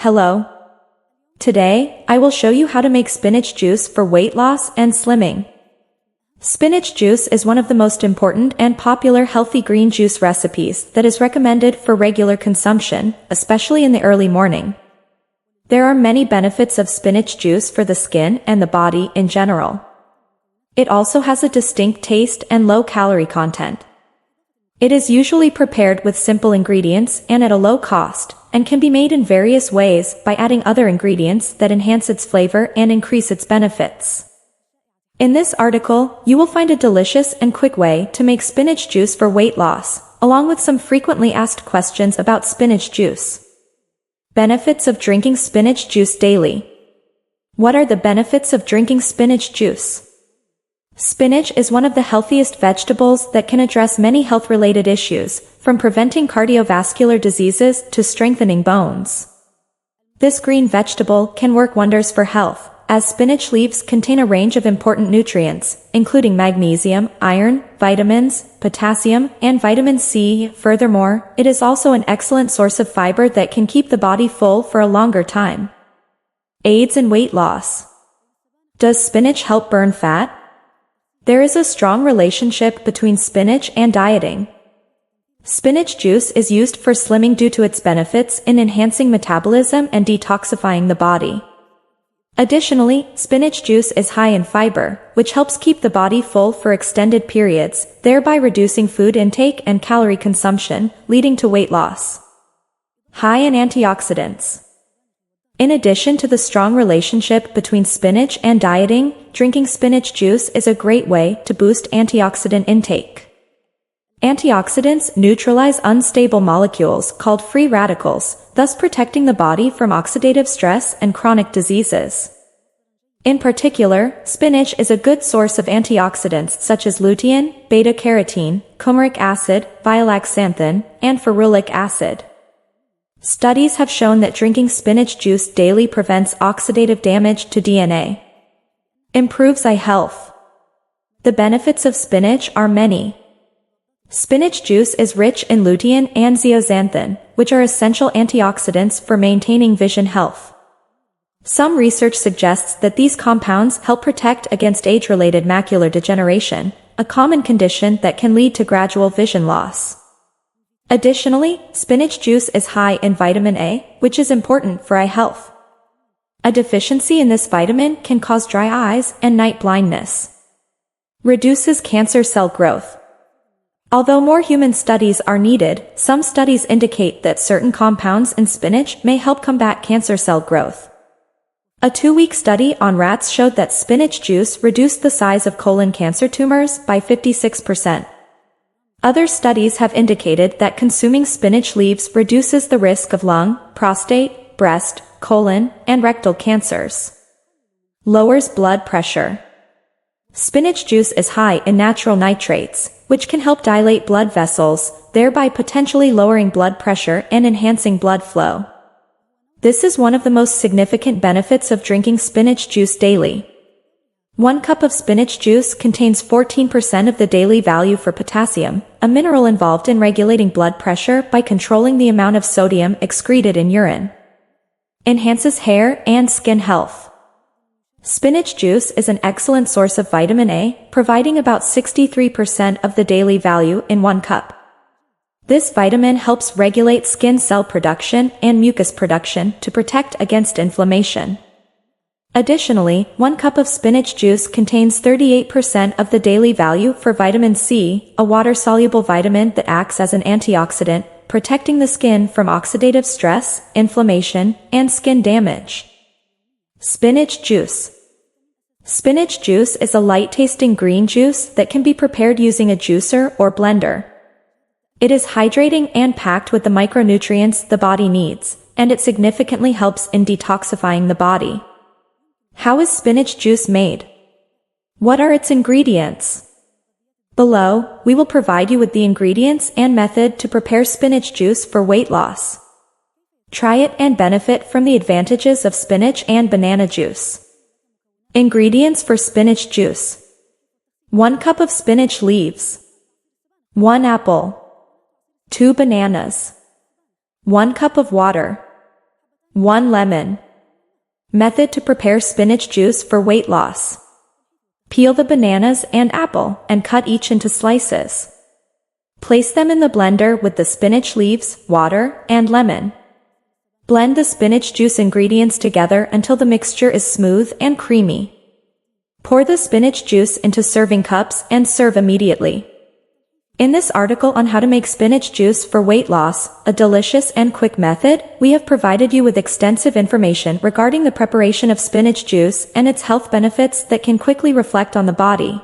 Hello. Today, I will show you how to make spinach juice for weight loss and slimming. Spinach juice is one of the most important and popular healthy green juice recipes that is recommended for regular consumption, especially in the early morning. There are many benefits of spinach juice for the skin and the body in general. It also has a distinct taste and low calorie content. It is usually prepared with simple ingredients and at a low cost, and can be made in various ways by adding other ingredients that enhance its flavor and increase its benefits. In this article, you will find a delicious and quick way to make spinach juice for weight loss, along with some frequently asked questions about spinach juice. Benefits of drinking spinach juice daily. What are the benefits of drinking spinach juice? Spinach is one of the healthiest vegetables that can address many health-related issues, from preventing cardiovascular diseases to strengthening bones. This green vegetable can work wonders for health, as spinach leaves contain a range of important nutrients, including magnesium, iron, vitamins, potassium, and vitamin C. Furthermore, it is also an excellent source of fiber that can keep the body full for a longer time. Aids in weight loss. Does spinach help burn fat? There is a strong relationship between spinach and dieting. Spinach juice is used for slimming due to its benefits in enhancing metabolism and detoxifying the body. Additionally, spinach juice is high in fiber, which helps keep the body full for extended periods, thereby reducing food intake and calorie consumption, leading to weight loss. High in antioxidants. In addition to the strong relationship between spinach and dieting, drinking spinach juice is a great way to boost antioxidant intake. Antioxidants neutralize unstable molecules called free radicals, thus protecting the body from oxidative stress and chronic diseases. In particular, spinach is a good source of antioxidants such as lutein, beta-carotene, coumaриc acid, violaxanthin, and ferulic acid. Studies have shown that drinking spinach juice daily prevents oxidative damage to DNA. Improves eye health. The benefits of spinach are many. Spinach juice is rich in lutein and zeaxanthin, which are essential antioxidants for maintaining vision health. Some research suggests that these compounds help protect against age-related macular degeneration, a common condition that can lead to gradual vision loss. Additionally, spinach juice is high in vitamin A, which is important for eye health. A deficiency in this vitamin can cause dry eyes and night blindness. Reduces cancer cell growth. Although more human studies are needed, some studies indicate that certain compounds in spinach may help combat cancer cell growth. A 2-week study on rats showed that spinach juice reduced the size of colon cancer tumors by 56%. Other studies have indicated that consuming spinach leaves reduces the risk of lung, prostate, breast, colon, and rectal cancers. Lowers blood pressure. Spinach juice is high in natural nitrates, which can help dilate blood vessels, thereby potentially lowering blood pressure and enhancing blood flow. This is one of the most significant benefits of drinking spinach juice daily. 1 cup of spinach juice contains 14% of the daily value for potassium, a mineral involved in regulating blood pressure by controlling the amount of sodium excreted in urine. Enhances hair and skin health. Spinach juice is an excellent source of vitamin A, providing about 63% of the daily value in 1 cup. This vitamin helps regulate skin cell production and mucus production to protect against inflammation. Additionally, 1 cup of spinach juice contains 38% of the daily value for vitamin C, a water-soluble vitamin that acts as an antioxidant, protecting the skin from oxidative stress, inflammation, and skin damage. Spinach juice. Spinach juice is a light-tasting green juice that can be prepared using a juicer or blender. It is hydrating and packed with the micronutrients the body needs, and it significantly helps in detoxifying the body. How is spinach juice made? What are its ingredients? Below, we will provide you with the ingredients and method to prepare spinach juice for weight loss. Try it and benefit from the advantages of spinach and banana juice. Ingredients for spinach juice. 1 cup of spinach leaves. 1 apple. 2 bananas. 1 cup of water. 1 lemon. Method to prepare spinach juice for weight loss. Peel the bananas and apple and cut each into slices. Place them in the blender with the spinach leaves, water, and lemon. Blend the spinach juice ingredients together until the mixture is smooth and creamy. Pour the spinach juice into serving cups and serve immediately. In this article on how to make spinach juice for weight loss, a delicious and quick method, we have provided you with extensive information regarding the preparation of spinach juice and its health benefits that can quickly reflect on the body.